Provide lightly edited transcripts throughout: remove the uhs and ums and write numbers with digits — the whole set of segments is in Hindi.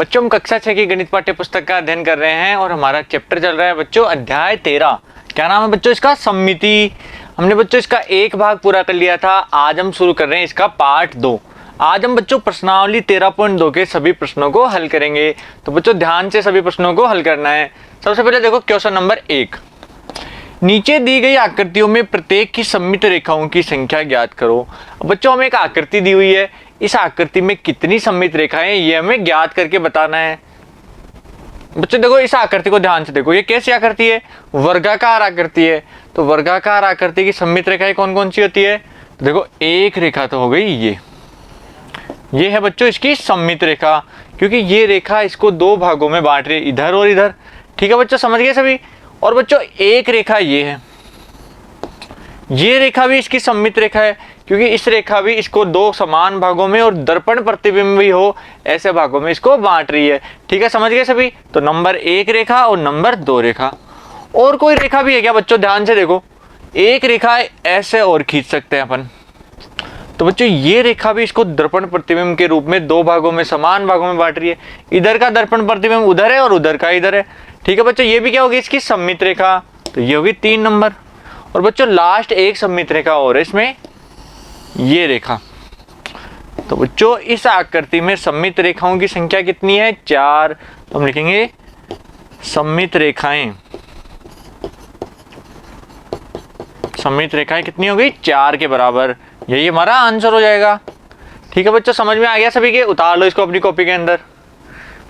बच्चों हम कक्षा 6 की गणित पाठ्य पुस्तक का अध्ययन कर रहे हैं और हमारा चैप्टर चल रहा है बच्चों अध्याय 13। क्या नाम है बच्चों इसका? सममिति। हमने बच्चों इसका एक भाग पूरा कर लिया था। आज हम शुरू कर रहे हैं इसका पार्ट 2। आज हम बच्चों प्रश्नावली 13.2 के सभी प्रश्नों को हल करेंगे। तो बच्चों ध्यान से सभी प्रश्नों को हल करना है। सबसे पहले देखो क्वेश्चन नंबर 1। नीचे दी गई आकृतियों में प्रत्येक की सममित रेखाओं की संख्या ज्ञात करो। अब बच्चों हमें एक आकृति दी हुई है, इस आकृति में कितनी सममित रेखाएं ये हमें ज्ञात करके बताना है। बच्चों देखो इस आकृति को ध्यान से देखो, ये कैसी आकृति है? वर्गाकार आकृति है। तो वर्गाकार आकृति की सममित रेखाएं कौन कौन सी होती है? तो देखो एक रेखा तो हो गई ये है बच्चों इसकी सममित रेखा, क्योंकि ये रेखा इसको दो भागों में बांट रही है, इधर और इधर। ठीक है बच्चों, समझ गए सभी? और बच्चों एक रेखा ये है, ये रेखा भी इसकी सममित रेखा है, क्योंकि इस रेखा भी इसको दो समान भागों में और दर्पण प्रतिबिंब भी हो ऐसे भागों में इसको बांट रही है। ठीक है, समझ गए सभी? तो नंबर 1 रेखा और नंबर 2 रेखा। और कोई रेखा भी है क्या बच्चों? ध्यान से देखो, एक रेखा ऐसे और खींच सकते हैं अपन। तो बच्चों ये रेखा भी इसको दर्पण प्रतिबिंब के रूप में दो भागों में समान भागों में बांट रही है। इधर का दर्पण प्रतिबिंब उधर है और उधर का इधर है। ठीक है बच्चों, ये भी क्या होगी इसकी सममित रेखा। तो ये होगी 3 नंबर। और बच्चों लास्ट एक सममित रेखा और है इसमें, ये रेखा। तो बच्चों इस आकृति में सममित रेखाओं की संख्या कितनी है? 4। तो हम लिखेंगे सममित रेखाएं। सममित रेखाएं कितनी हो गई? 4 के बराबर। यही हमारा आंसर हो जाएगा। ठीक है बच्चों, समझ में आ गया सभी के? उतार लो इसको अपनी कॉपी के अंदर।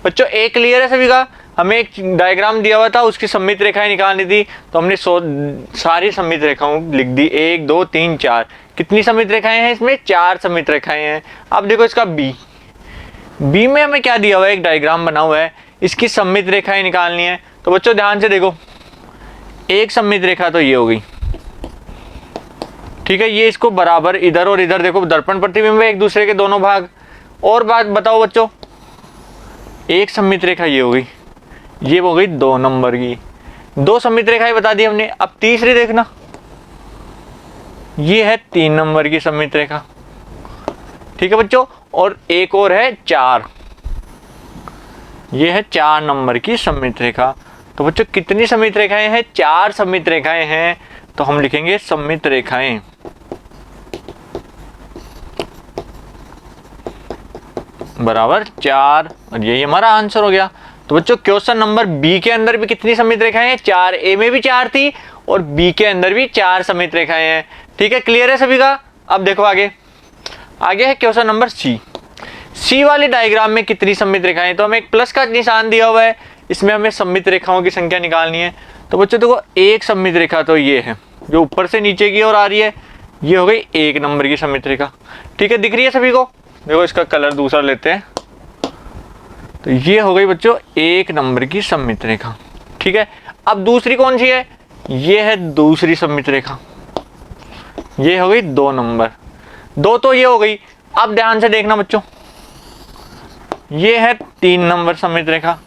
बच्चों एक क्लियर है सभी का? हमें एक डायग्राम दिया हुआ था, उसकी सममित रेखाएं निकालनी थी, तो हमने सारी सममित रेखाओं लिख दी। 1 2 3 4। कितनी सममित रेखाएं हैं इसमें? 4 सममित रेखाएं हैं। अब देखो इसका बी में हमें क्या दिया हुआ है? एक डायग्राम बना हुआ है, इसकी सममित रेखाएं निकालनी है। तो बच्चों ध्यान से देखो, एक सममित रेखा तो ये हो गई। ठीक है, ये इसको बराबर इधर और इधर देखो दर्पण प्रतिबिंब है एक दूसरे के दोनों भाग। और बात बताओ बच्चों, एक सममित रेखा ये हो गई, ये हो गई 2 नंबर की। 2 सममित रेखाएं बता दी हमने। अब तीसरी देखना, ये है 3 नंबर की सममित रेखा। ठीक है बच्चों, और एक और है 4, ये है 4 नंबर की सममित रेखा। तो बच्चों कितनी सममित रेखाएं हैं? 4 सममित रेखाएं हैं। तो हम लिखेंगे सममित रेखाएं बराबर 4, और यही हमारा आंसर हो गया। तो बच्चों क्वेश्चन नंबर बी के अंदर भी कितनी सममित रेखाएं हैं? 4। ए में भी 4 थी और बी के अंदर भी 4 सममित रेखाएं हैं। ठीक है, क्लियर है सभी का? अब देखो आगे है क्वेश्चन नंबर सी वाले डायग्राम में कितनी सममित रेखाएं? तो हमें एक प्लस का निशान दिया हुआ है, इसमें हमें सममित रेखाओं की संख्या निकालनी है। तो बच्चों देखो एक सममित रेखा तो ये है जो ऊपर से नीचे की ओर आ रही है, ये हो गई 1 नंबर की सममित रेखा। ठीक है, दिख रही है सभी को? देखो इसका कलर दूसरा लेते हैं। तो ये हो गई बच्चों 1 नंबर की सममित रेखा। ठीक है, अब दूसरी कौन सी है? ये है दूसरी सममित रेखा, ये हो गई 2 नंबर। 2 तो ये हो गई। अब ध्यान से देखना बच्चों, ये है 3 नंबर सममित रेखा,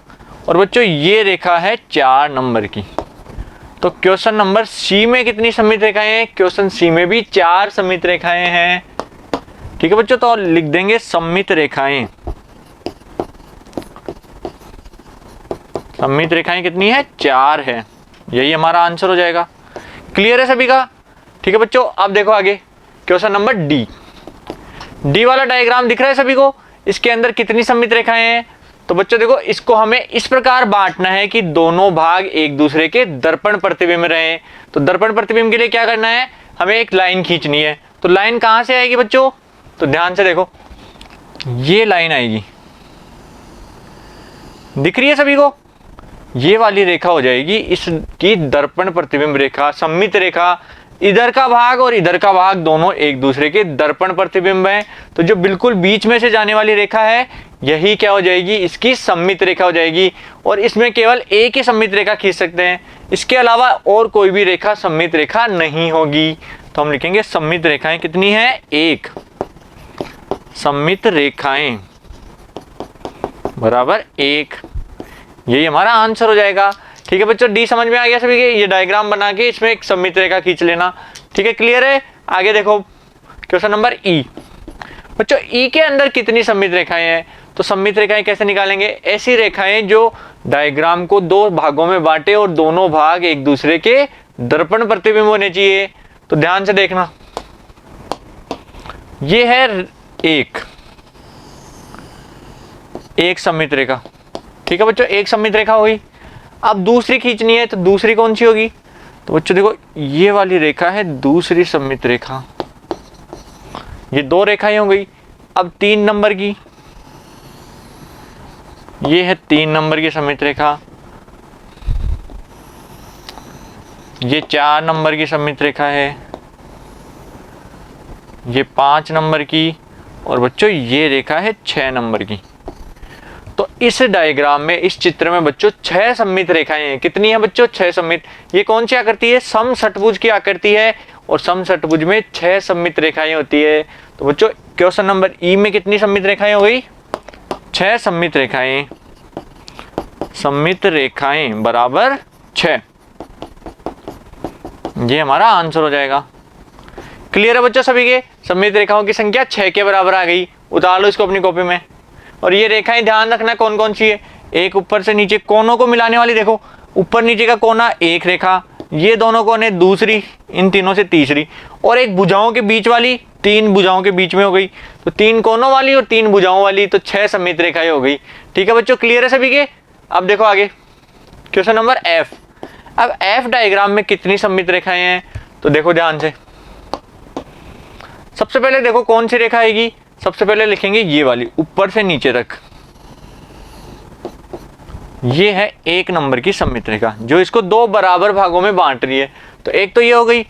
और बच्चों ये रेखा है 4 नंबर की। तो क्वेश्चन नंबर सी में कितनी सममित रेखाएं हैं? क्वेश्चन सी में भी 4 सममित रेखाएं हैं। ठीक है बच्चों, तो लिख देंगे सममित रेखाएं। सममित रेखाएं कितनी है? 4 है। यही हमारा आंसर हो जाएगा। क्लियर है सभी का? ठीक है बच्चों, अब देखो आगे क्वेश्चन नंबर डी वाला डायग्राम दिख रहा है सभी को? इसके अंदर कितनी सममित रेखाएं हैं? तो बच्चों देखो इसको हमें इस प्रकार बांटना है कि दोनों भाग एक दूसरे के दर्पण प्रतिबिंब रहे। तो दर्पण प्रतिबिंब के लिए क्या करना है? हमें एक लाइन खींचनी है। तो लाइन कहां से आएगी बच्चों? तो ध्यान से देखो, ये लाइन आएगी, दिख रही है सभी को? ये वाली रेखा हो जाएगी इसकी दर्पण प्रतिबिंब रेखा, सममित रेखा। इधर का भाग और इधर का भाग दोनों एक दूसरे के दर्पण प्रतिबिंब हैं। तो जो बिल्कुल बीच में से जाने वाली रेखा है, यही क्या हो जाएगी? इसकी सममित रेखा हो जाएगी। और इसमें केवल एक ही सममित रेखा खींच सकते हैं, इसके अलावा और कोई भी रेखा सममित रेखा नहीं होगी। तो हम लिखेंगे सममित रेखाएं कितनी है? 1 सममित रेखाएं बराबर 1। यही हमारा आंसर हो जाएगा। ठीक है बच्चों, डी समझ में आ गया सभी के? ये डायग्राम बना के इसमें एक सममित रेखा खींच लेना। ठीक है, क्लियर है? आगे देखो क्वेश्चन नंबर ई। बच्चों ई के अंदर कितनी सममित रेखाएं हैं? तो सममित रेखाएं कैसे निकालेंगे? ऐसी रेखाएं जो डायग्राम को दो भागों में बांटे और दोनों भाग एक दूसरे के दर्पण प्रतिबिंब होने चाहिए। तो ध्यान से देखना, ये है एक सममित रेखा, ठीक है बच्चों, एक सममित रेखा हुई। अब दूसरी खींचनी है तो दूसरी कौन सी होगी? तो बच्चों देखो, ये वाली रेखा है दूसरी सममित रेखा, ये दो रेखाएं हो गई। अब 3 नंबर की, ये है 3 नंबर की सममित रेखा, ये 4 नंबर की सममित रेखा है, ये 5 नंबर की, और बच्चों ये रेखा है 6 नंबर की। तो इस डायग्राम में, इस चित्र में बच्चों 6 सममित रेखाएं हैं। कितनी है बच्चों? 6 सममित। ये कौन सी आकृति है? समषट्भुज की आकृति है, और समषट्भुज में 6 सममित रेखाएं होती है। तो बच्चों क्वेश्चन नंबर ई में कितनी सममित रेखाएं हो गई? 6 सममित रेखाएं। सममित रेखाएं बराबर 6, ये हमारा आंसर हो जाएगा। क्लियर है बच्चों सभी के? सममित रेखाओं की संख्या 6 के बराबर आ गई। उतार लो इसको अपनी कॉपी में। और ये रेखाएं ध्यान रखना कौन कौन सी है। एक ऊपर से नीचे कोनों को मिलाने वाली, देखो ऊपर नीचे का कोना एक रेखा, ये दोनों कोने दूसरी, इन तीनों से तीसरी, और एक भुजाओं के बीच वाली, 3 भुजाओं के बीच में हो गई, तो 3 कोनों वाली और 3 भुजाओं वाली, तो 6 सममित रेखाएं हो गई। ठीक है बच्चों, क्लियर है सभी के? अब देखो आगे क्वेश्चन नंबर एफ। अब एफ डायग्राम में कितनी सममित रेखाएं हैं? तो देखो ध्यान से, सबसे पहले देखो कौन सी रेखा आएगी। सबसे पहले लिखेंगे ये वाली ऊपर से नीचे तक, ये है 1 नंबर की सममित रेखा जो इसको 2 बराबर भागों में बांट रही है। तो एक तो ये हो गई,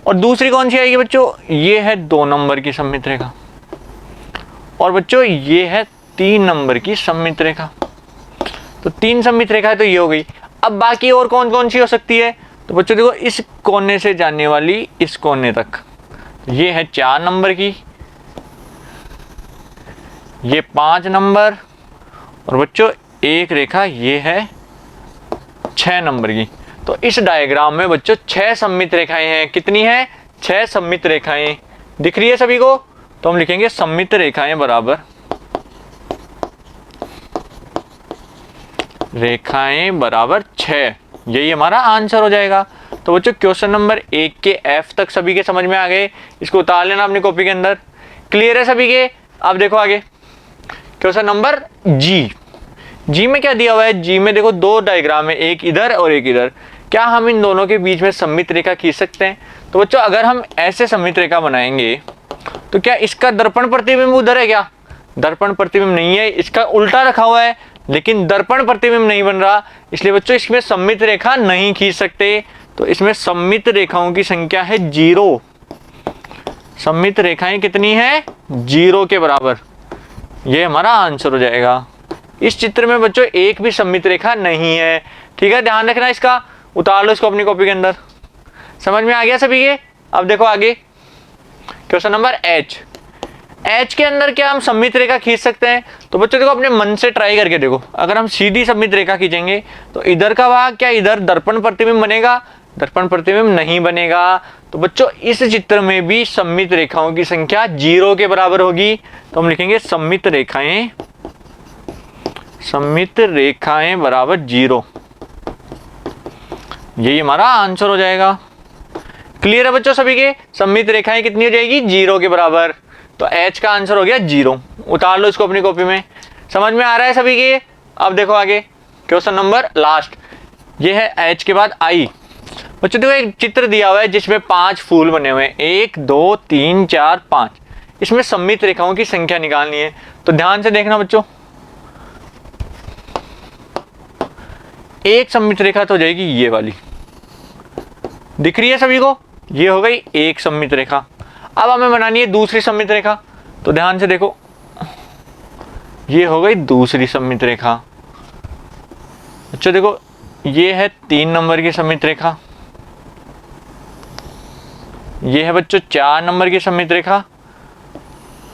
और दूसरी कौन सी आएगी बच्चों? ये है 2 नंबर की सममित रेखा, और बच्चों ये है 3 नंबर की सममित रेखा। तो 3 सममित रेखा है, तो ये हो गई। अब बाकी और कौन कौन सी हो सकती है? तो बच्चों देखो, इस कोने से जाने वाली इस कोने तक, ये है 4 नंबर की, ये 5 नंबर, और बच्चों एक रेखा ये है 6 नंबर की। तो इस डायग्राम में बच्चों 6 सममित रेखाएं हैं। कितनी है? 6 सममित रेखाएं। दिख रही है सभी को? तो हम लिखेंगे सममित रेखाएं बराबर, रेखाएं बराबर 6, यही हमारा आंसर हो जाएगा। तो बच्चों क्वेश्चन नंबर 1 के एफ तक सभी के समझ में आ गए। इसको उतार लेना अपनी कॉपी के अंदर। क्लियर है सभी के? अब देखो आगे क्वेश्चन नंबर जी। जी में क्या दिया हुआ है? जी में देखो 2 डायग्राम है, एक इधर और एक इधर। क्या हम इन दोनों के बीच में सममित रेखा खींच सकते हैं? तो बच्चों अगर हम ऐसे सममित रेखा बनाएंगे तो क्या इसका दर्पण प्रतिबिंब उधर है? क्या दर्पण प्रतिबिंब नहीं है, इसका उल्टा रखा हुआ है, लेकिन दर्पण प्रतिबिंब नहीं बन रहा, इसलिए बच्चों इसमें सममित रेखा नहीं खींच सकते। तो इसमें सममित रेखाओं की संख्या है 0। सममित रेखाएं कितनी है? 0 के बराबर, ये हमारा आंसर हो जाएगा। इस चित्र में बच्चों एक भी सममित रेखा नहीं है। ठीक है, ध्यान रखना इसका। उतार लो इसको अपनी कॉपी के अंदर। समझ में आ गया सभी के? अब देखो आगे क्वेश्चन नंबर एच। एच के अंदर क्या हम सममित रेखा खींच सकते हैं? तो बच्चों देखो अपने मन से ट्राई करके देखो। अगर हम सीधी सममित रेखा खींचेंगे तो इधर का भाग, क्या इधर दर्पण प्रतिबिंब बनेगा? दर्पण प्रतिबिंब नहीं बनेगा। तो बच्चों इस चित्र में भी सममित रेखाओं की संख्या 0 के बराबर होगी। तो हम लिखेंगे सममित रेखाएं बराबर 0, यही हमारा आंसर हो जाएगा। क्लियर है बच्चों सभी के? सममित रेखाएं कितनी हो जाएगी? 0 के बराबर। तो H का आंसर हो गया 0। उतार लो इसको अपनी कॉपी में। समझ में आ रहा है सभी के? अब देखो आगे क्वेश्चन नंबर लास्ट, ये है H के बाद I। बच्चों देखो एक चित्र दिया हुआ है जिसमें 5 फूल बने हुए हैं, 1 2 3 4 5। इसमें सममित रेखाओं की संख्या निकालनी है। तो ध्यान से देखना बच्चों, एक सममित रेखा तो हो जाएगी ये वाली, दिख रही है सभी को? ये हो गई एक सममित रेखा। अब हमें बनानी है दूसरी सममित रेखा। तो ध्यान से देखो, ये हो गई दूसरी सममित रेखा। अच्छा देखो, ये है 3 नंबर की सममित रेखा, ये है बच्चों 4 नंबर की सममित रेखा,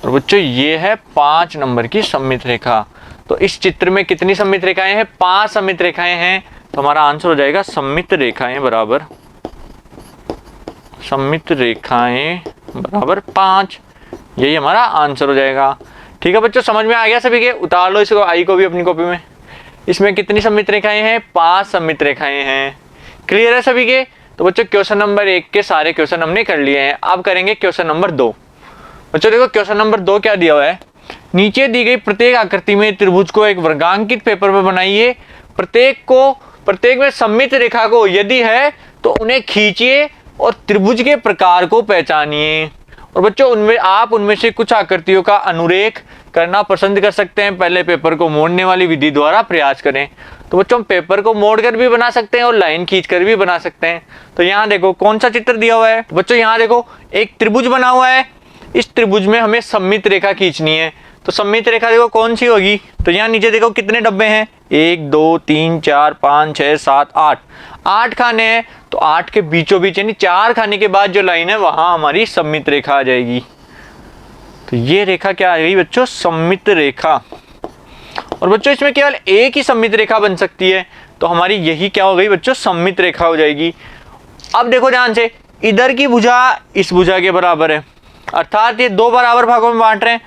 और बच्चों ये है 5 नंबर की सममित रेखा। तो इस चित्र में कितनी सममित रेखाएं हैं? 5 सममित रेखाएं हैं। तो हमारा आंसर हो जाएगा सममित रेखाएं बराबर, सममित रेखाएं बराबर 5, यही हमारा आंसर हो जाएगा। ठीक है बच्चों, समझ में आ गया सभी के? उतार लो इसको, आई को भी अपनी कॉपी में। इसमें कितनी सममित रेखाएं हैं? 5 सममित रेखाएं हैं। क्लियर है सभी के? तो बच्चों क्वेश्चन नंबर 1 के सारे क्वेश्चन हमने कर लिए हैं। अब करेंगे क्वेश्चन नंबर 2। बच्चों देखो क्वेश्चन नंबर 2 क्या दिया हुआ है। नीचे दी गई प्रत्येक आकृति में त्रिभुज को एक वर्गांकित पेपर पर बनाइए। प्रत्येक में सममित रेखा को यदि है तो उन्हें खींचिए और त्रिभुज के प्रकार को पहचानिए। और बच्चों उनमें से कुछ आकृतियों का अनुरेख करना पसंद कर सकते हैं। पहले पेपर को मोड़ने वाली विधि द्वारा प्रयास करें। तो बच्चों हम पेपर को मोड़कर भी बना सकते हैं और लाइन खींचकर भी बना सकते हैं। तो यहाँ देखो कौन सा चित्र दिया हुआ है। तो बच्चों यहाँ देखो एक त्रिभुज बना हुआ है। इस त्रिभुज में हमें सममित रेखा खींचनी है। तो सममित रेखा देखो कौन सी होगी। तो यहाँ नीचे देखो कितने डब्बे हैं, 1 2 3 4 5 6 7 8, 8 खाने हैं। तो 8 के बीचों बीच यानी 4 खाने के बाद जो लाइन है वहां हमारी सममित रेखा आ जाएगी। तो ये रेखा क्या आ गई बच्चों? सममित रेखा। और बच्चों इसमें केवल एक ही सममित रेखा बन सकती है। तो हमारी यही क्या हो गई बच्चों? सममित रेखा हो जाएगी। अब देखो ध्यान से, इधर की भुजा इस भुजा के बराबर है, अर्थात ये 2 बराबर भागों में बांट रहे हैं।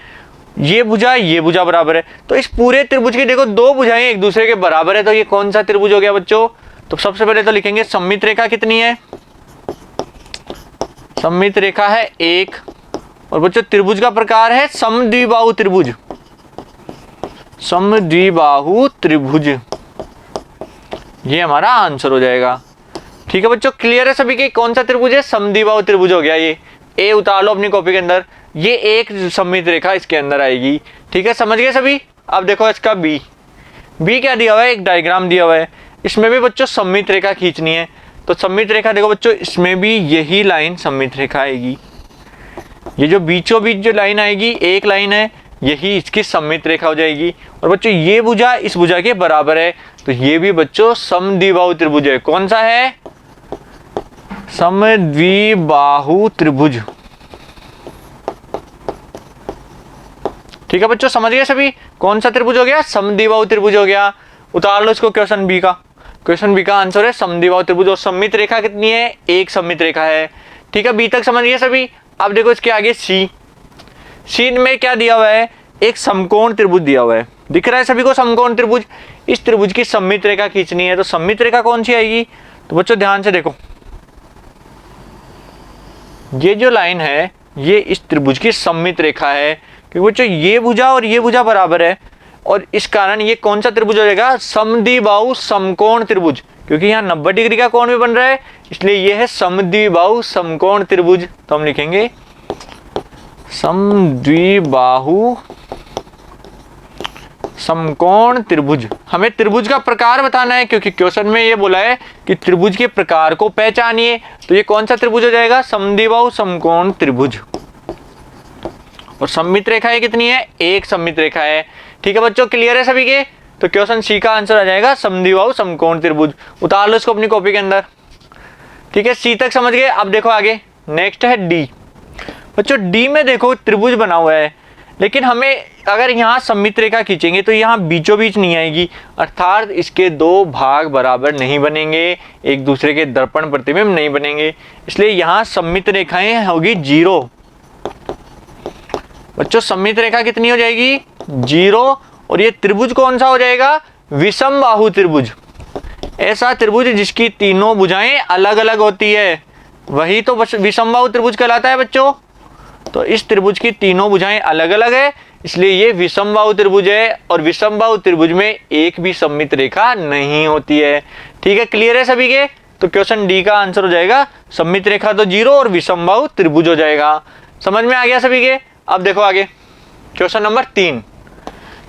ये भुजा बराबर है। तो इस पूरे त्रिभुज की देखो 2 भुजाएं एक दूसरे के बराबर है। तो ये कौन सा त्रिभुज हो गया बच्चों? तो सबसे पहले तो लिखेंगे सममित रेखा कितनी है। सममित रेखा है 1। और बच्चों त्रिभुज का प्रकार है समद्विबाहु त्रिभुज। समद्विबाहु त्रिभुज ये हमारा आंसर हो जाएगा। ठीक है बच्चों, क्लियर है सभी के? कौन सा त्रिभुज है? समद्विबाहु त्रिभुज हो गया। ये ए उतार लो अपनी कॉपी के अंदर। ये एक सममित रेखा इसके अंदर आएगी। ठीक है, समझ गए सभी? अब देखो इसका बी क्या दिया हुआ है, एक डायग्राम दिया हुआ है। इसमें भी बच्चों सममित रेखा खींचनी है। तो सममित रेखा देखो बच्चों, इसमें भी यही लाइन सममित रेखा आएगी। ये जो बीचों बीच जो लाइन आएगी, एक लाइन है, यही इसकी सममित रेखा हो जाएगी। और बच्चों ये भुजा इस भुजा के बराबर है। तो ये भी बच्चों समद्विबाहु त्रिभुज है। कौन सा है? समद्विबाहु त्रिभुज। ठीक है बच्चों, समझ गए सभी? कौन सा त्रिभुज हो गया? समद्विबाहु त्रिभुज हो गया। उतार लो इसको क्वेश्चन बी का। क्वेश्चन बी का आंसर है समद्विबाहु त्रिभुज। और सममित रेखा कितनी है? एक सममित रेखा है। ठीक है, बी तक समझ गए सभी? अब देखो इसके आगे सी में क्या दिया हुआ है? एक समकोण त्रिभुज दिया हुआ है। दिख रहा है सभी को समकोण त्रिभुज? इस त्रिभुज की सममित रेखा खींचनी है। तो सममित रेखा कौन सी आएगी? तो बच्चों ध्यान से देखो, ये जो लाइन है ये इस त्रिभुज की सममित रेखा है। क्योंकि बच्चों ये भुजा और ये भुजा बराबर है। और इस कारण ये कौन सा त्रिभुज हो जाएगा? समद्विबाहु समकोण त्रिभुज। क्योंकि यहाँ 90 डिग्री का कोण भी बन रहा है, इसलिए ये है समद्विबाहु समकोण त्रिभुज। तो हम लिखेंगे समद्विबाहु समकोण त्रिभुज। हमें त्रिभुज का प्रकार बताना है, क्योंकि क्वेश्चन में ये बोला है कि त्रिभुज के प्रकार को पहचानिए। तो ये कौन सा त्रिभुज हो जाएगा? समद्विबाहु समकोण त्रिभुज। और सममित रेखाएं कितनी है? एक सममित रेखा है। ठीक है बच्चों, क्लियर है सभी के? तो क्वेश्चन सी का आंसर आ जाएगा समद्विबाहु समकोण त्रिभुज। उतार लो इसको अपनी कॉपी के अंदर। ठीक है, सी तक समझ गए? अब देखो आगे, नेक्स्ट है डी। बच्चों डी में देखो त्रिभुज बना हुआ है, लेकिन हमें अगर यहाँ सममित रेखा खींचेंगे तो यहाँ बीचों बीच नहीं आएगी, अर्थात इसके 2 भाग बराबर नहीं बनेंगे, एक दूसरे के दर्पण प्रतिबिंब नहीं बनेंगे। इसलिए यहाँ सममित रेखाएं होगी 0। बच्चों सममित रेखा कितनी हो जाएगी? 0। और ये त्रिभुज कौन सा हो जाएगा? विषमबाहु त्रिभुज। ऐसा त्रिभुज जिसकी तीनों भुजाएं अलग अलग होती है, वही तो विषमबाहु त्रिभुज कहलाता है बच्चों। तो इस त्रिभुज की तीनों भुजाएं अलग अलग है, इसलिए ये विषमबाहु त्रिभुज है। और विषमबाहु त्रिभुज में एक भी सममित रेखा नहीं होती है। ठीक है, क्लियर है सभी के? तो क्वेश्चन डी का आंसर हो जाएगा सममित रेखा तो 0 और विषमबाहु त्रिभुज हो जाएगा। समझ में आ गया सभी के? अब देखो आगे क्वेश्चन नंबर 3।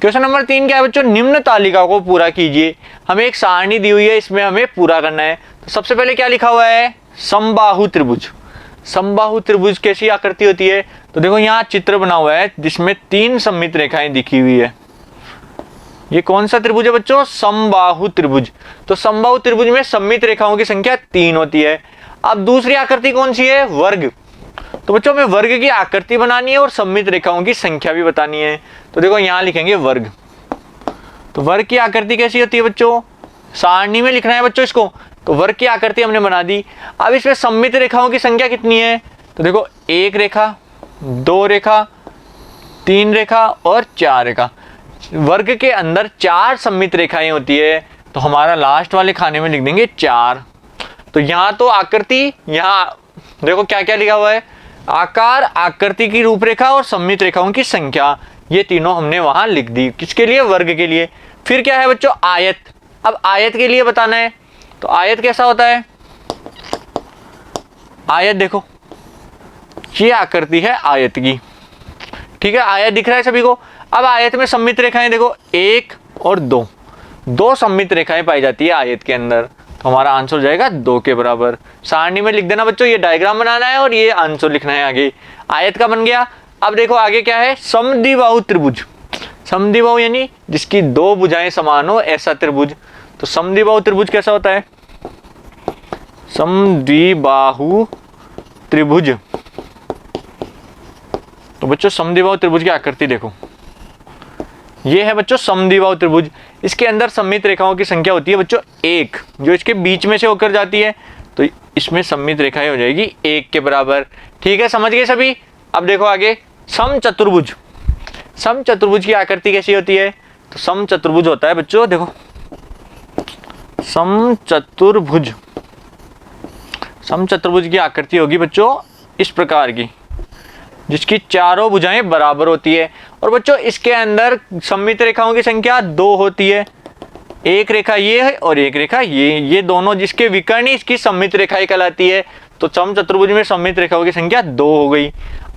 क्वेश्चन नंबर 3 क्या है बच्चों? निम्न तालिका को पूरा कीजिए। हमें एक सारणी दी हुई है, इसमें हमें पूरा करना है। तो सबसे पहले क्या लिखा हुआ है? समबाहु त्रिभुज। समबाहु त्रिभुज कैसी आकृति होती है? तो देखो यहाँ चित्र बना हुआ है जिसमें 3 सममित रेखाएं दिखी हुई है। ये कौन सा त्रिभुज है बच्चों? समबाहु त्रिभुज। तो समबाहु त्रिभुज में सममित रेखाओं की संख्या 3 होती है। अब दूसरी आकृति कौन सी है? वर्ग। तो बच्चों हमें वर्ग की आकृति बनानी है और सममित रेखाओं की संख्या भी बतानी है। तो देखो यहाँ लिखेंगे वर्ग। तो वर्ग की आकृति कैसी होती है बच्चों? सारणी में लिखना है बच्चों इसको। तो वर्ग की आकृति हमने बना दी। अब इसमें सममित रेखाओं की संख्या कितनी है? तो देखो 1 रेखा, 2 रेखा, 3 रेखा और 4 रेखा। वर्ग के अंदर 4 सममित रेखाएं होती है, तो हमारा लास्ट वाले खाने में लिख देंगे 4। तो यहाँ तो आकृति, यहाँ देखो क्या क्या लिखा हुआ है, आकार, आकृति की रूपरेखा और सममित रेखाओं की संख्या, ये तीनों हमने वहां लिख दी। किसके लिए? वर्ग के लिए। फिर क्या है बच्चों? आयत। अब आयत के लिए बताना है, तो आयत कैसा होता है? आयत देखो, ये आकृति है आयत की, ठीक है, आयत दिख रहा है सभी को। अब आयत में सममित रेखाएं देखो 1 और 2 सममित रेखाएं पाई जाती है आयत के अंदर, तो हमारा आंसर हो जाएगा 2 के बराबर। सारणी में लिख देना बच्चों, ये डायग्राम बनाना है और ये आंसर लिखना है आगे। आयत का बन गया। अब देखो आगे क्या है? समद्विबाहु त्रिभुज। समद्विबाहु यानी जिसकी 2 भुजाएं समान हो, ऐसा त्रिभुज। तो समद्विबाहु त्रिभुज कैसा होता है? समद्विबाहु त्रिभुज, तो बच्चों समद्विबाहु त्रिभुज की आकृति देखो, ये है बच्चों समद्विबाहु त्रिभुज। इसके अंदर सममित रेखाओं की संख्या होती है बच्चों 1, जो इसके बीच में से होकर जाती है, तो इसमें सममित रेखाएं हो जाएगी 1 के बराबर। ठीक है, समझ गए सभी? अब देखो आगे, समचतुर्भुज। समचतुर्भुज की आकृति कैसी होती है? तो समचतुर्भुज होता है बच्चों, देखो समचतुर्भुज, समचतुर्भुज की आकृति होगी बच्चों इस प्रकार की, जिसकी चारों भुजाएं बराबर होती है। और बच्चों इसके अंदर सममित रेखाओं की संख्या 2 होती है, एक रेखा ये है और एक रेखा ये दोनों जिसके विकर्ण इसकी सममित रेखाएं कहलाती है। तो समचतुर्भुज में सममित रेखाओं की संख्या 2 हो गई।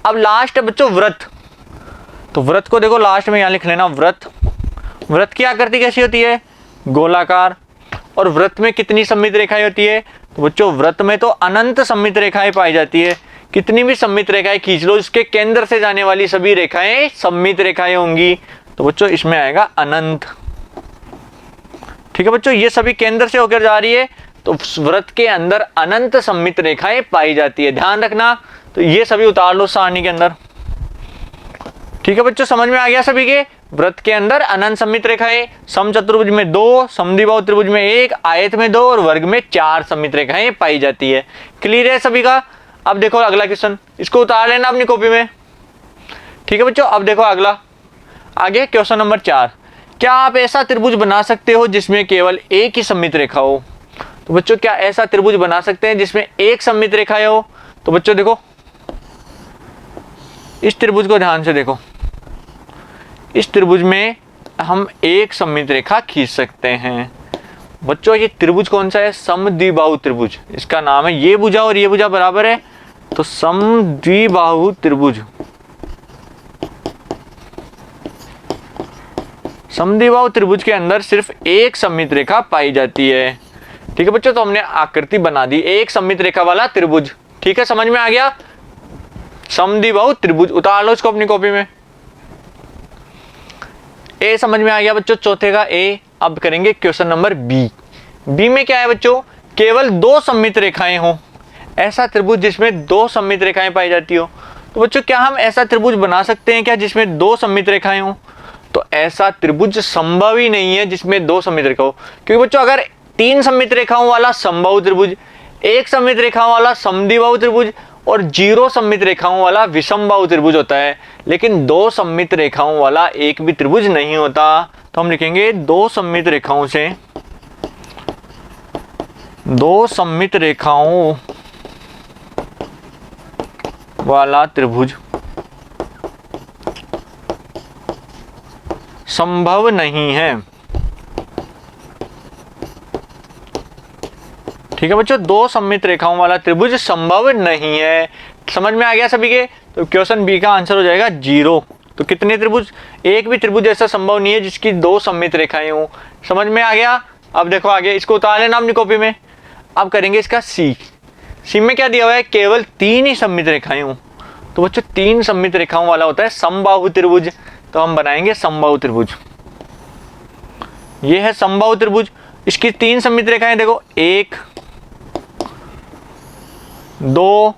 अब लास्ट है बच्चों व्रत। तो व्रत को देखो लास्ट में यहाँ लिख लेना व्रत। व्रत की आकृति कैसी होती है? गोलाकार। और व्रत में कितनी सममित रेखाएं होती है? तो बच्चों व्रत में तो अनंत सममित रेखाएं पाई जाती है। कितनी भी सममित रेखाएं खींच लो, इसके केंद्र से जाने वाली सभी रेखाएं सममित रेखाएं होंगी। तो बच्चों इसमें आएगा अनंत। ठीक है बच्चों, ये सभी केंद्र से होकर जा रही है, तो व्रत के अंदर अनंत सममित रेखाएं पाई जाती है, ध्यान रखना। तो ये सभी उतार लो सारणी के अंदर। ठीक है बच्चों, समझ में आ गया सभी के? व्रत के अंदर अनंत सममित रेखाएं, समचतुर्भुज में 2, समद्विबाहु त्रिभुज में 1, आयत में 2 और वर्ग में 4 सममित रेखाएं पाई जाती है। क्लियर है सभी का? अब देखो अगला क्वेश्चन, इसको उतार लेना अपनी कॉपी में। ठीक है बच्चों, अब देखो अगला, आगे क्वेश्चन नंबर 4। क्या आप ऐसा त्रिभुज बना सकते हो जिसमें केवल एक ही सममित रेखा हो? तो बच्चों क्या ऐसा त्रिभुज बना सकते हैं जिसमें एक सममित रेखा हो? तो बच्चों देखो इस त्रिभुज को ध्यान से देखो, इस त्रिभुज में हम एक सममित रेखा खींच सकते हैं। बच्चों ये त्रिभुज कौन सा है? समद्विबाहु त्रिभुज, इसका नाम है। ये भुजा और ये भुजा बराबर है, तो समद्विबाहु त्रिभुज। समद्विबाहु त्रिभुज के अंदर सिर्फ एक सममित रेखा पाई जाती है। ठीक है बच्चों, तो हमने आकृति बना दी एक सममित रेखा वाला त्रिभुज। ठीक है, समझ में आ गया? समद्विबाहु त्रिभुज, उतार लो इसको अपनी कॉपी में। ए समझ में आ गया बच्चों, चौथे का ए। अब करेंगे क्वेश्चन नंबर बी। बी में क्या है बच्चों? केवल 2 सममित रेखाएं हो, ऐसा त्रिभुज जिसमें 2 सममित रेखाएं पाई जाती हो। तो बच्चों क्या हम ऐसा त्रिभुज बना सकते हैं क्या जिसमें 2 सममित रेखाएं हो? तो ऐसा त्रिभुज संभव ही नहीं है जिसमें 2 सममित रेखा हो, क्योंकि बच्चों अगर 3 सममित रेखाओं वाला समबाहु त्रिभुज, 1 सममित रेखाओं वाला समद्विबाहु त्रिभुज और 0 सममित रेखाओं वाला विषमबाहु त्रिभुज होता है, लेकिन 2 सममित रेखाओं वाला एक भी त्रिभुज नहीं होता। तो हम लिखेंगे 2 सममित रेखाओं से, 2 सममित रेखाओं वाला त्रिभुज संभव नहीं है। ठीक है बच्चों, 2 सममित रेखाओं वाला त्रिभुज संभव नहीं है। समझ में आ गया सभी के? तो क्वेश्चन बी का आंसर हो जाएगा 0। तो कितने त्रिभुज? एक भी त्रिभुज ऐसा संभव नहीं है जिसकी 2 सममित रेखाएं हो। समझ में आ गया? अब देखो आगे, इसको उतार लेना अपनी कॉपी में। अब करेंगे इसका सी। सी में क्या दिया हुआ है? केवल 3 ही सममित रेखाएं हो। तो बच्चों 3 सममित रेखाओं वाला होता है समबाहु त्रिभुज। तो हम बनाएंगे समबाहु त्रिभुज। ये है समबाहु त्रिभुज, इसकी 3 सममित रेखाएं देखो, 1, 2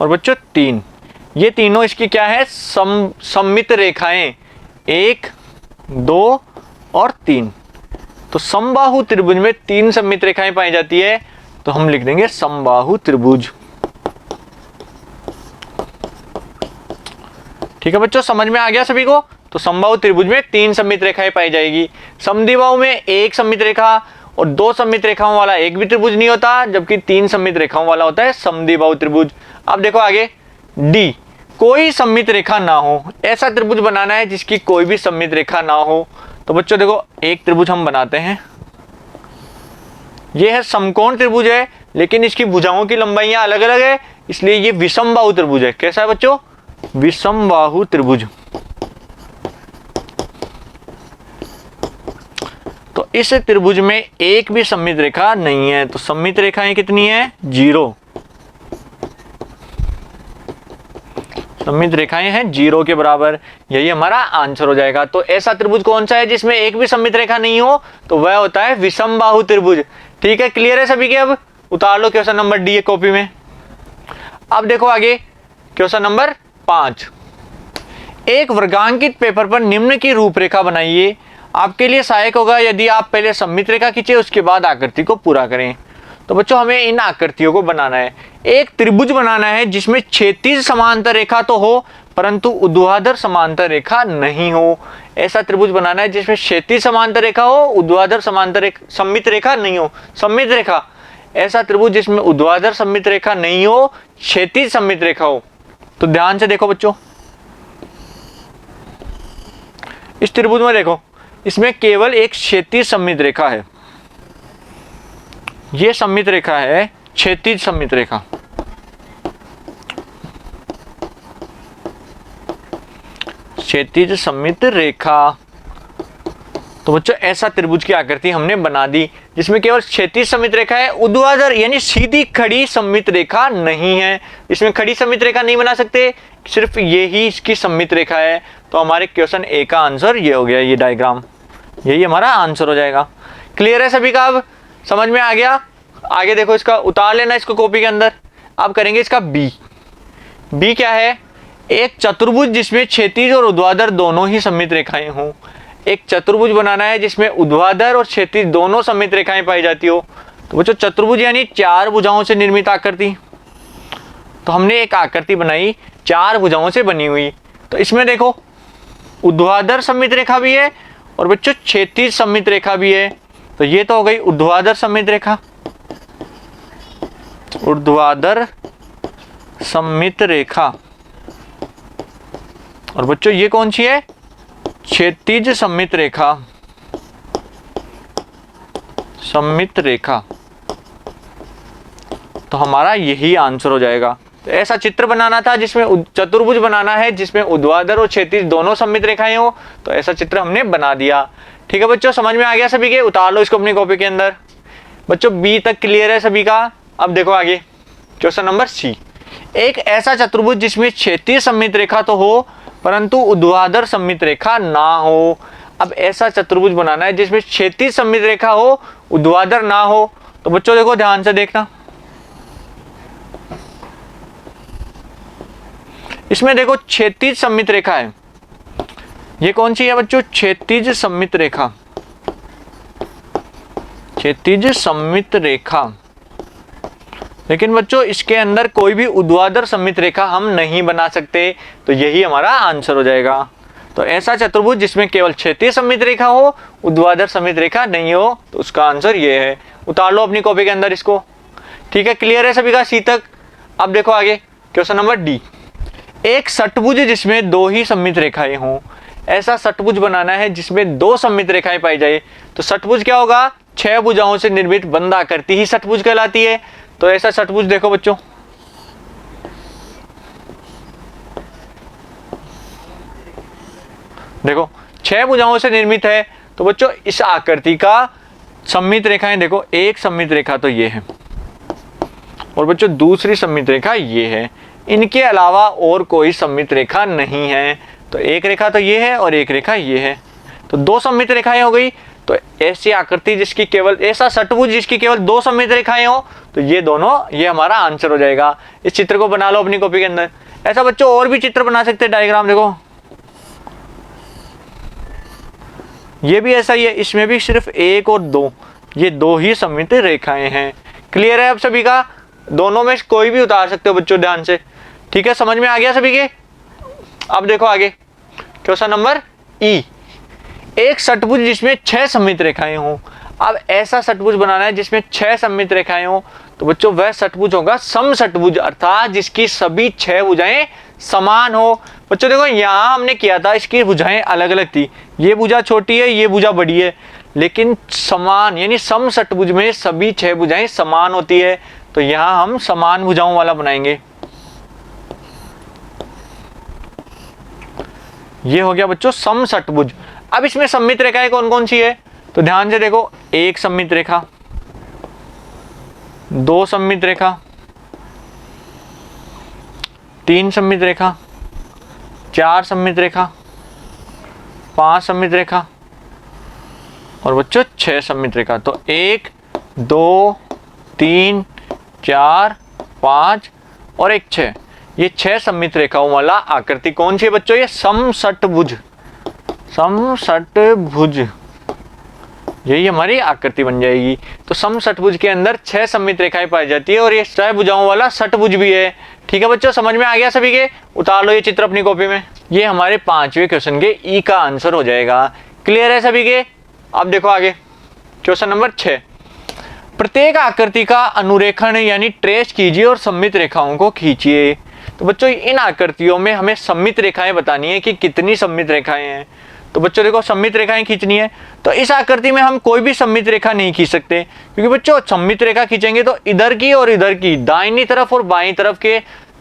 और बच्चों 3। ये तीनों इसकी क्या है? सममित रेखाएं, 1, 2 और 3। तो समबाहु त्रिभुज में 3 सममित रेखाएं पाई जाती है, तो हम लिख देंगे समबाहु त्रिभुज। ठीक है बच्चों, समझ में आ गया सभी को। तो समबाहु त्रिभुज में 3 सममित रेखाएं पाई जाएगी। समद्विबाहु में 1 सममित रेखा और 2 सममित रेखाओं वाला एक भी त्रिभुज नहीं होता, जबकि 3 सममित रेखाओं वाला होता है समद्विबाहु त्रिभुज। अब देखो आगे, डी, कोई सममित रेखा ना हो, ऐसा त्रिभुज बनाना है जिसकी कोई भी सममित रेखा ना हो। तो बच्चों देखो, एक त्रिभुज हम बनाते हैं, यह है समकोण त्रिभुज है, लेकिन इसकी भुजाओं की लंबाइयां अलग अलग है, इसलिए ये विषमबाहु त्रिभुज है। कैसा है बच्चों? विषमबाहु त्रिभुज। तो इस त्रिभुज में एक भी सममित रेखा नहीं है, तो सममित रेखाएं कितनी है? 0। सममित रेखाएं हैं 0 के बराबर, यही हमारा आंसर हो जाएगा। तो ऐसा त्रिभुज कौन सा है जिसमें एक भी सममित रेखा नहीं हो? तो वह होता है विषमबाहु त्रिभुज। ठीक है, क्लियर है सभी के? अब उतार लो क्वेश्चन नंबर डी कॉपी में। अब देखो आगे क्वेश्चन नंबर 5। एक वर्गांकित पेपर पर निम्न की रूपरेखा बनाइए। आपके लिए सहायक होगा यदि आप पहले सममित रेखा खींचे, उसके बाद आकृति को पूरा करें। तो बच्चों हमें इन आकृतियों को बनाना है। एक त्रिभुज बनाना है जिसमें क्षैतिज समांतर रेखा तो हो, परंतु ऊर्ध्वाधर समांतर रेखा नहीं हो। ऐसा त्रिभुज बनाना है जिसमें क्षैतिज समांतर रेखा हो, ऊर्ध्वाधर समांतर सममित रेखा नहीं हो। सममित रेखा, ऐसा त्रिभुज जिसमें ऊर्ध्वाधर सममित रेखा नहीं हो, क्षैतिज सममित रेखा हो। तो ध्यान से देखो बच्चों, इस त्रिभुज में देखो, इसमें केवल एक क्षैतिज सममित रेखा है। यह सममित रेखा है क्षैतिज सममित रेखा। क्षैतिज सममित रेखा। तो बच्चों ऐसा त्रिभुज की आकृति हमने बना दी जिसमें केवल क्षैतिज सममित रेखा है, ऊर्ध्वाधर यानी सीधी खड़ी सममित रेखा नहीं है। इसमें खड़ी सममित रेखा नहीं बना सकते, सिर्फ ये ही इसकी सममित रेखा है। तो हमारे क्वेश्चन ए का आंसर ये हो गया, ये डायग्राम, यही हमारा आंसर हो जाएगा। क्लियर है सभी का? अब समझ में आ गया? आगे देखो, इसका उतार लेना इसको कॉपी के अंदर। अब करेंगे इसका बी। बी क्या है? एक चतुर्भुज जिसमें क्षैतिज और ऊर्ध्वाधर दोनों ही सममित रेखाएं हों। एक चतुर्भुज बनाना है जिसमें ऊर्ध्वाधर और क्षैतिज दोनों सममित रेखाएं पाई जाती हो। तो बच्चों चतुर्भुज यानी 4 भुजाओं से निर्मित आकृति। तो हमने एक आकृति बनाई 4 भुजाओं से बनी हुई। तो इसमें देखो ऊर्ध्वाधर सममित रेखा भी है और बच्चों क्षैतिज सममित रेखा भी है। तो ये तो हो गई ऊर्ध्वाधर सममित रेखा, ऊर्ध्वाधर सममित रेखा। और बच्चों ये कौन सी है? क्षैतिज सममित रेखा, सममित रेखा। तो हमारा यही आंसर हो जाएगा। तो ऐसा चित्र बनाना था जिसमें चतुर्भुज बनाना है जिसमें ऊर्ध्वाधर और क्षैतिज दोनों सममित रेखाएं हो। तो ऐसा चित्र हमने बना दिया। ठीक है बच्चों, समझ में आ गया सभी के? उतार लो इसको अपनी कॉपी के अंदर। बच्चों बी तक क्लियर है सभी का? अब देखो आगे क्वेश्चन नंबर सी। एक ऐसा चतुर्भुज जिसमें क्षैतिज सममित रेखा तो हो, परंतु ऊर्ध्वाधर सममित रेखा ना हो। अब ऐसा चतुर्भुज बनाना है जिसमें क्षैतिज सममित रेखा हो, ऊर्ध्वाधर ना हो। तो बच्चों देखो ध्यान से देखना, इसमें देखो क्षैतिज सममित रेखा है। ये कौन सी है बच्चों? क्षैतिज सममित रेखा, क्षैतिज सममित रेखा। लेकिन बच्चों इसके अंदर कोई भी ऊर्ध्वाधर सममित रेखा हम नहीं बना सकते। तो यही हमारा आंसर हो जाएगा। तो ऐसा चतुर्भुज जिसमें केवल क्षैतिज सममित रेखा हो, ऊर्ध्वाधर सममित रेखा नहीं हो, तो उसका आंसर ये है। उतार लो अपनी कॉपी के अंदर इसको। ठीक है, क्लियर है सभी का सी तक? अब देखो आगे क्वेश्चन नंबर डी। एक षटभुज जिसमें 2 ही सममित रेखाएं हों। ऐसा षटभुज बनाना है जिसमें 2 सममित रेखाएं पाई जाए। तो षटभुज क्या होगा? 6 भुजाओं से निर्मित बंद आकृति ही षटभुज कहलाती है। तो ऐसा षटभुज देखो बच्चों, देखो 6 भुजाओं से निर्मित है। तो बच्चों इस आकृति का सममित रेखाएं देखो, एक सममित रेखा तो ये है और बच्चों दूसरी सममित रेखा ये है। इनके अलावा और कोई सममित रेखा नहीं है। तो एक रेखा तो ये है और एक रेखा ये है। तो 2 सममित रेखाएं हो गई। तो ऐसी आकृति जिसकी केवल, ऐसा षटभुज जिसकी केवल 2 सममित रेखाएं हो, तो ये दोनों, ये हमारा आंसर हो जाएगा। इस चित्र को बना लो अपनी कॉपी के अंदर। ऐसा बच्चों और भी चित्र बना सकते हैं। डायग्राम देखो, ये भी ऐसा ही है। इसमें भी सिर्फ 1 और 2, ये 2 ही सममित रेखाएं हैं। क्लियर है अब सभी का? दोनों में कोई भी उतार सकते हो बच्चों, ध्यान से। ठीक है, समझ में आ गया सभी के? अब देखो आगे क्वेश्चन नंबर ई, एक षटभुज जिसमें 6 सममित रेखाएं हों। अब ऐसा षटभुज बनाना है जिसमें 6 सममित रेखाएं हों, तो बच्चों वह षटभुज होगा समषटभुज, अर्थात जिसकी सभी 6 भुजाएं समान हो। बच्चों देखो यहाँ हमने किया था, इसकी भुजाएं अलग अलग थी, ये भुजा छोटी है, ये भुजा बड़ी है, लेकिन समान यानी समषटभुज में सभी 6 भुजाएं समान होती है, तो यहाँ हम समान भुजाओं वाला बनाएंगे। ये हो गया बच्चों समषटभुज। अब इसमें सममित रेखाएं कौन कौन सी है, तो ध्यान से देखो, एक सममित रेखा, दो सममित रेखा, तीन सममित रेखा, चार सममित रेखा, पांच सममित रेखा और बच्चों 6 सममित रेखा। तो 1 2 3 4 5 और 1 6, ये 6 सममित रेखाओं वाला आकृति कौन सी है बच्चों, ये समषटभुज। समषटभुज यही हमारी आकृति बन जाएगी। तो समषटभुज के अंदर 6 सममित रेखाएं पाई जाती है और ये 6 भुजाओं वाला षटभुज भी है। ठीक है बच्चों, समझ में आ गया सभी के? उतार लो ये चित्र अपनी कॉपी में। ये हमारे 5वें क्वेश्चन के ई का आंसर हो जाएगा। क्लियर है सभी के? अब देखो आगे क्वेश्चन नंबर 6, प्रत्येक आकृति का अनुरेखण यानी ट्रेस कीजिए और सममित रेखाओं को खींचिए। तो बच्चों इन आकृतियों में हमें सममित रेखाएं बतानी है कि कितनी सममित रेखाएं हैं। तो बच्चों देखो सममित रेखाएं खींचनी है, तो इस आकृति में हम कोई भी सममित रेखा नहीं खींच सकते, क्योंकि बच्चों सममित रेखा खींचेंगे तो इधर की और इधर की, दाहिनी तरफ और बाईं तरफ के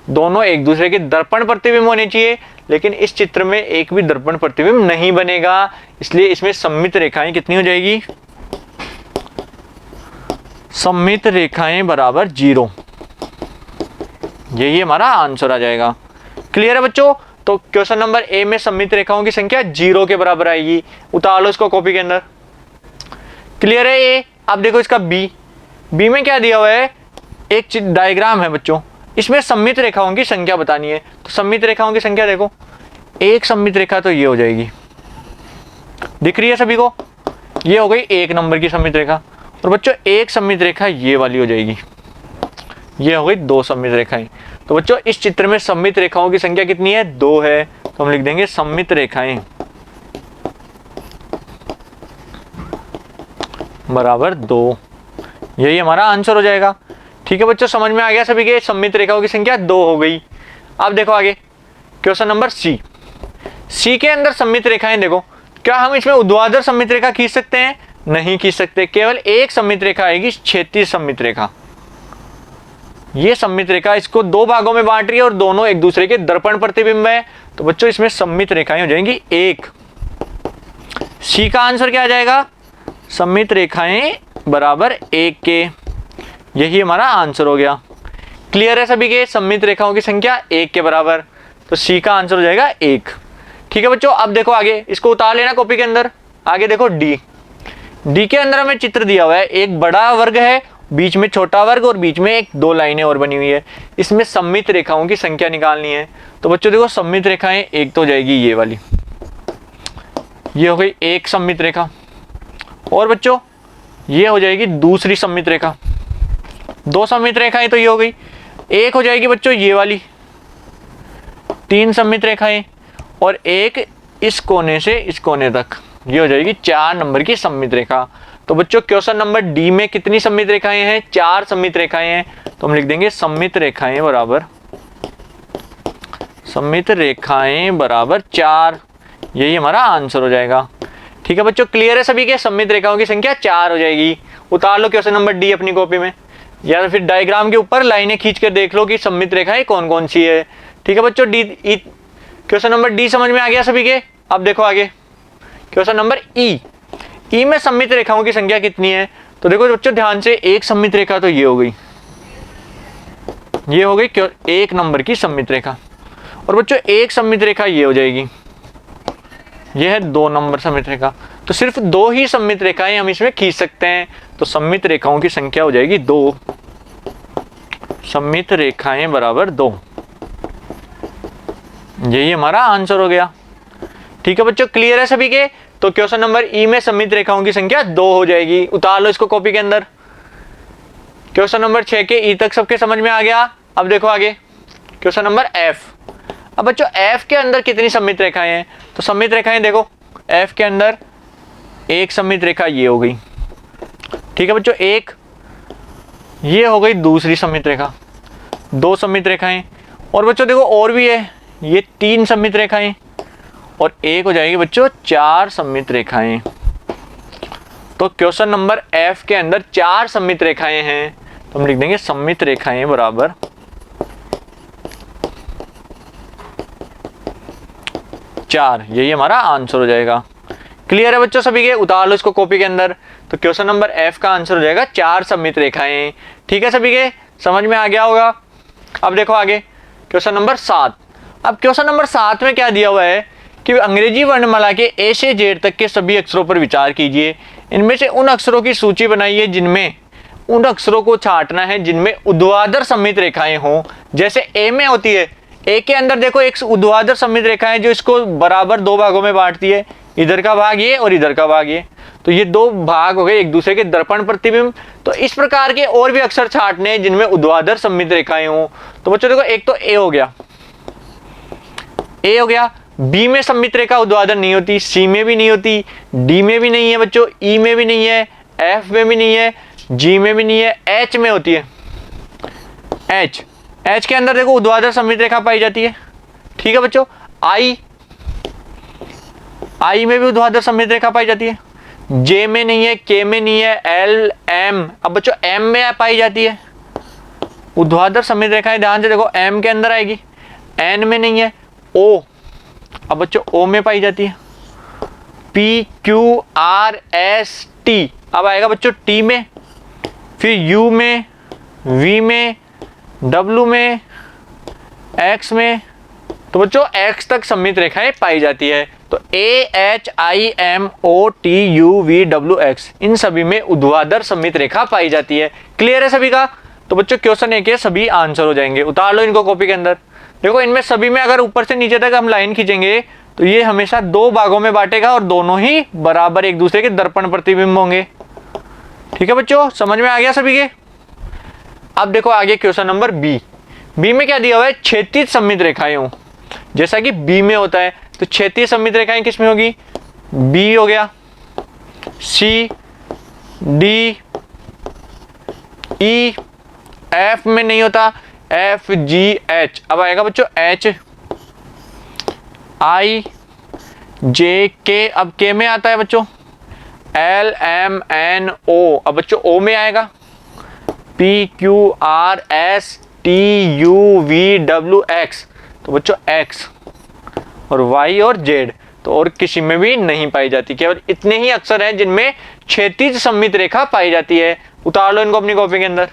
दोनों एक दूसरे के दर्पण प्रतिबिंब होने चाहिए, लेकिन इस चित्र में एक भी दर्पण प्रतिबिंब नहीं बनेगा, इसलिए इसमें सममित रेखाएं कितनी हो जाएगी, सममित रेखाएं बराबर 0। यही हमारा आंसर आ जाएगा। क्लियर है बच्चों? तो क्वेश्चन नंबर ए में सममित रेखाओं की संख्या 0 के बराबर आएगी। उतार लो इसको कॉपी के अंदर। क्लियर है ए? अब देखो इसका बी में क्या दिया हुआ है, एक डायग्राम है बच्चों, इसमें सममित रेखाओं की संख्या बतानी है। तो सममित रेखाओं की संख्या देखो, एक सममित रेखा तो ये हो जाएगी, दिख रही है सभी को, ये हो गई 1 नंबर की सममित रेखा। और बच्चों एक सममित रेखा ये वाली हो जाएगी, ये हो गई 2 सममित रेखाएं। तो बच्चों इस चित्र में सममित रेखाओं की संख्या कितनी है, 2 है, तो हम लिख देंगे सममित रेखाएं बराबर 2। यही हमारा आंसर हो जाएगा। ठीक है बच्चों, समझ में आ गया सभी के? सममित रेखाओं की संख्या 2 हो गई। अब देखो आगे क्वेश्चन नंबर सी के अंदर सममित रेखाएं देखो, क्या हम इसमें ऊर्ध्वाधर सममित रेखा खींच सकते हैं? नहीं खींच सकते, केवल एक सममित रेखा आएगी, क्षैतिज सममित रेखा। ये सममित रेखा इसको 2 भागों में बांट रही है और दोनों एक दूसरे के दर्पण प्रतिबिंब है, तो बच्चों इसमें सममित रेखाएं हो जाएंगी 1। सी का आंसर क्या आ जाएगा, सममित रेखाएं बराबर 1 के। यही हमारा आंसर हो गया। क्लियर है सभी के? सममित रेखाओं की संख्या 1 के बराबर, तो सी का आंसर हो जाएगा 1। ठीक है बच्चों, अब देखो आगे, इसको उतार लेना कॉपी के अंदर। आगे देखो डी के अंदर हमें चित्र दिया हुआ है, एक बड़ा वर्ग है, बीच में छोटा वर्ग और बीच में 2 लाइनें और बनी हुई है। इसमें सममित रेखाओं की संख्या निकालनी है। तो बच्चों देखो सममित रेखाएं एक तो हो जाएगी ये वाली, ये हो गई एक सममित रेखा, और बच्चों ये हो जाएगी दूसरी सममित रेखा। 2 सममित रेखाएं तो ये हो गई, एक हो जाएगी बच्चों ये वाली, 3 सममित रेखाएं, और एक इस कोने से इस कोने तक, ये हो जाएगी 4 नंबर की सममित रेखा। तो बच्चों क्वेश्चन नंबर डी में कितनी सममित रेखाएं हैं, 4 सममित रेखाएं हैं, तो हम लिख देंगे सममित रेखाएं बराबर 4। यही हमारा आंसर हो जाएगा। ठीक है बच्चों, क्लियर है सभी के? सममित रेखाओं की संख्या 4 हो जाएगी। उतार लो क्वेश्चन नंबर डी अपनी कॉपी में, या फिर डायग्राम के ऊपर लाइनें खींच कर देख लो कि सममित रेखाएं कौन कौन सी है। ठीक है बच्चों, क्वेश्चन नंबर डी समझ में आ गया सभी के? अब देखो आगे क्वेश्चन नंबर ई में सममित रेखाओं की संख्या कितनी है। तो देखो बच्चों ध्यान से, एक सममित रेखा तो ये हो गई, ये हो गई 1 नंबर की सममित रेखा, और बच्चों एक सममित रेखा ये हो जाएगी, ये है 2 नंबर सममित रेखा। तो सिर्फ 2 ही सममित रेखाएं हम इसमें खींच सकते हैं, तो सममित रेखाओं की संख्या हो जाएगी 2। सममित रेखाएं बराबर 2। यही हमारा आंसर हो गया। ठीक है बच्चों, क्लियर है सभी के? तो क्वेश्चन नंबर ई में सममित रेखाओं की संख्या 2 हो जाएगी। उतार लो इसको कॉपी के अंदर। क्वेश्चन नंबर 6 के ई तक सबके समझ में आ गया। अब देखो आगे क्वेश्चन नंबर एफ। अब बच्चों एफ के अंदर कितनी सममित रेखाएं हैं, तो सममित रेखाएं देखो एफ के अंदर एक सममित रेखा ये हो गई, ठीक है बच्चों, एक ये हो गई दूसरी सममित रेखा, दो सममित रेखाएं, और बच्चों देखो और भी है, ये तीन सममित रेखाएं, और एक हो जाएगी बच्चों चार सममित रेखाएं। तो क्वेश्चन नंबर एफ के अंदर चार सममित रेखाएं हैं, तो हम लिख देंगे सममित रेखाएं बराबर चार, यही हमारा आंसर हो जाएगा। क्लियर है बच्चों सभी के, उतार लो इसको कॉपी के अंदर। तो क्वेश्चन नंबर एफ का आंसर हो जाएगा चार सममित रेखाएं। ठीक है सभी के, समझ में आ गया होगा। अब देखो आगे क्वेश्चन नंबर 7। अब क्वेश्चन नंबर 7 में क्या दिया हुआ है कि अंग्रेजी वर्णमाला के ए से जेड तक के सभी अक्षरों पर विचार कीजिए। इनमें से उन अक्षरों की सूची बनाइए जिनमें उन अक्षरों को छांटना है जिनमें ऊर्ध्वाधर सममित रेखाएं हों। जैसे ए में होती है, ए के अंदर देखो एक ऊर्ध्वाधर सममित रेखा है जो इसको बराबर दो भागों में बांटती है, इधर का भाग ये और इधर का भाग ये, तो ये दो भाग हो गए एक दूसरे के दर्पण प्रतिबिंब। तो इस प्रकार के और भी अक्षर छांटने हैं जिनमें ऊर्ध्वाधर सममित रेखाएं हों। तो बच्चों देखो एक तो ए हो गया, ए हो गया। बी में सममित रेखा ऊर्ध्वाधर नहीं होती, सी में भी नहीं होती, डी में भी नहीं है बच्चों, ई में भी नहीं है, एफ में भी नहीं है, जी में भी नहीं है, एच में होती है। एच, एच के अंदर देखो ऊर्ध्वाधर सममित रेखा पाई जाती है। ठीक है बच्चों। आई, आई में भी ऊर्ध्वाधर सममित रेखा पाई जाती है। जे में नहीं है, के में नहीं है, एल, एम, अब बच्चों एम में पाई जाती है ऊर्ध्वाधर सममित रेखाएं, ध्यान से देखो एम के अंदर आएगी। एन में नहीं है। ओ, अब बच्चों ओ में पाई जाती है। P, Q, R, S, T, अब आएगा बच्चों टी में, फिर यू में, वी में, डब्ल्यू में, एक्स में। तो बच्चों एक्स तक सममित रेखाएं पाई जाती है। तो A, H, I, M, O, T, U, V, W, X, इन सभी में ऊर्ध्वाधर सममित रेखा पाई जाती है। क्लियर है सभी का। तो बच्चों क्वेश्चन ए के सभी आंसर हो जाएंगे। उतार लो इनको कॉपी के अंदर। देखो इनमें सभी में अगर ऊपर से नीचे तक हम लाइन खींचेंगे तो ये हमेशा दो भागों में बांटेगा और दोनों ही बराबर एक दूसरे के दर्पण प्रतिबिंब होंगे। ठीक है बच्चों, समझ में आ गया सभी के। अब देखो आगे क्वेश्चन नंबर बी। बी में क्या दिया हुआ है, क्षैतिज सममित रेखाएं हो, जैसा कि बी में होता है। तो क्षैतिज सममित रेखाएं किस में होगी, बी हो गया, सी, डी, ई, एफ में नहीं होता, एफ, जी, एच, अब आएगा बच्चों एच, आई, जे, के, अब के में आता है बच्चों एल, एम, एन, ओ, अब बच्चों ओ में आएगा P, Q, R, S, T, U, V, W, X, तो बच्चों एक्स, और वाई और जेड तो और किसी में भी नहीं पाई जाती। केवल इतने ही अक्षर हैं जिनमें क्षैतिज सममित रेखा पाई जाती है। उतार लो इनको अपनी कॉपी के अंदर।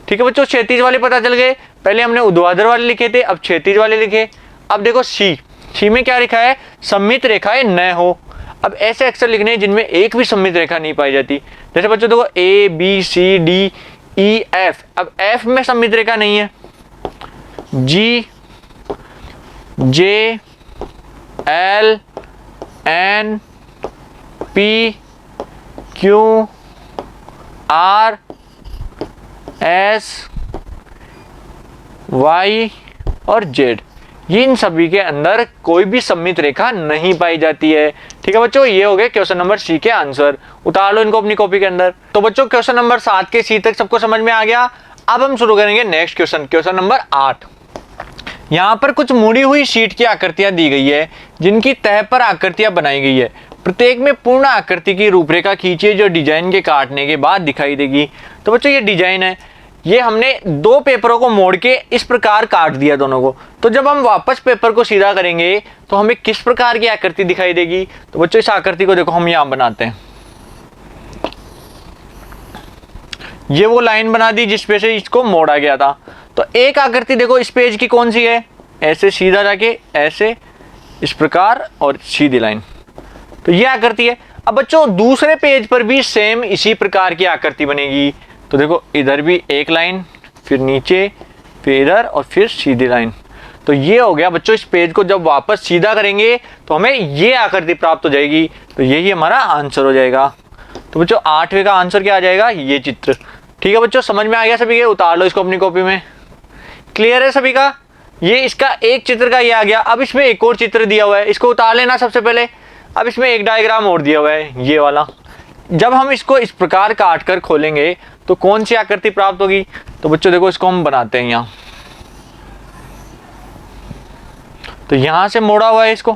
ठीक है बच्चों, क्षैतिज वाले पता चल गए। पहले हमने ऊर्ध्वाधर वाले लिखे थे, अब क्षैतिज वाले लिखे। अब देखो सी, सी में क्या लिखा है, सममित रेखाएं न हो। अब ऐसे अक्षर लिखने हैं जिनमें एक भी सममित रेखा नहीं पाई जाती। जैसे बच्चों देखो A, B, C, D, E, F, अब एफ में सममित रेखा नहीं है। G, J, L, N, P, Q, R, S, Y और जेड, इन सभी के अंदर कोई भी सममित रेखा नहीं पाई जाती है। ठीक है बच्चों, ये हो गए क्वेश्चन नंबर सी के आंसर। उतार लो इनको अपनी कॉपी के अंदर। तो बच्चों क्वेश्चन नंबर 7 के सी तक सबको समझ में आ गया। अब हम शुरू करेंगे नेक्स्ट क्वेश्चन, क्वेश्चन नंबर 8। यहाँ पर कुछ मुड़ी हुई शीट की आकृतियां दी गई है जिनकी तह पर आकृतियां बनाई गई है। प्रत्येक में पूर्ण आकृति की रूपरेखा खींचिए जो डिजाइन के काटने के बाद दिखाई देगी। तो बच्चों ये डिजाइन है, ये हमने दो पेपरों को मोड़ के इस प्रकार काट दिया दोनों को। तो जब हम वापस पेपर को सीधा करेंगे तो हमें किस प्रकार की आकृति दिखाई देगी। तो बच्चों इस आकृति को देखो हम यहां बनाते हैं। ये वो लाइन बना दी जिस पे से इसको मोड़ा गया था। तो एक आकृति देखो इस पेज की कौन सी है, ऐसे सीधा जाके ऐसे इस प्रकार और सीधी लाइन, तो ये आकृति है। अब बच्चों दूसरे पेज पर भी सेम इसी प्रकार की आकृति बनेगी। तो देखो इधर भी एक लाइन, फिर नीचे, फिर इधर और फिर सीधी लाइन। तो ये हो गया बच्चों, इस पेज को जब वापस सीधा करेंगे तो हमें ये आकृति प्राप्त हो जाएगी। तो यही हमारा आंसर हो जाएगा। तो बच्चों 8वें का आंसर क्या आ जाएगा, ये चित्र। ठीक है बच्चों, समझ में आ गया सभी के। उतार लो इसको अपनी कॉपी में। क्लियर है सभी का। ये इसका एक चित्र का ये आ गया। अब इसमें एक और चित्र दिया हुआ है, इसको उतार लेना सबसे पहले। अब इसमें एक डायग्राम और दिया हुआ है, ये वाला। जब हम इसको इस प्रकार काट कर खोलेंगे तो कौन सी आकृति प्राप्त होगी? तो बच्चों देखो, इसको हम बनाते हैं यहाँ। तो यहां से मोड़ा हुआ है इसको,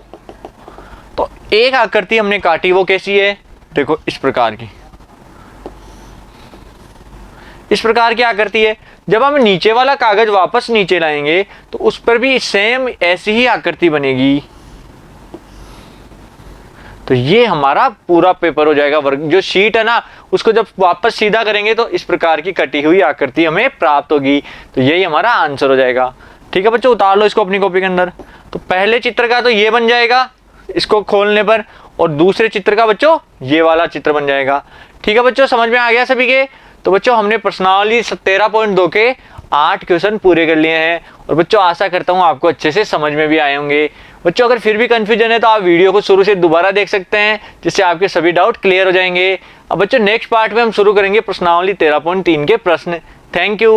तो एक आकृति हमने काटी, वो कैसी है? देखो इस प्रकार की, इस प्रकार की आकृति है। जब हम नीचे वाला कागज वापस नीचे लाएंगे तो उस पर भी सेम ऐसी ही आकृति बनेगी। तो ये हमारा पूरा पेपर हो जाएगा। वर्ग जो शीट है ना, उसको जब वापस सीधा करेंगे तो इस प्रकार की कटी हुई आकृति हमें प्राप्त होगी। तो यही हमारा आंसर हो जाएगा। ठीक है बच्चों, उतार लो इसको अपनी कॉपी के अंदर। तो पहले चित्र का तो ये बन जाएगा इसको खोलने पर, और दूसरे चित्र का बच्चों ये वाला चित्र बन जाएगा। ठीक है बच्चों, समझ में आ गया सभी के? तो बच्चों हमने प्रश्नावली 13.2 के 8 क्वेश्चन पूरे कर लिए हैं। और बच्चों आशा करता हूँ आपको अच्छे से समझ में भी आए होंगे। बच्चों अगर फिर भी कंफ्यूजन है तो आप वीडियो को शुरू से दोबारा देख सकते हैं, जिससे आपके सभी डाउट क्लियर हो जाएंगे। अब बच्चों नेक्स्ट पार्ट में हम शुरू करेंगे प्रश्नावली 13.3 के प्रश्न। Thank you.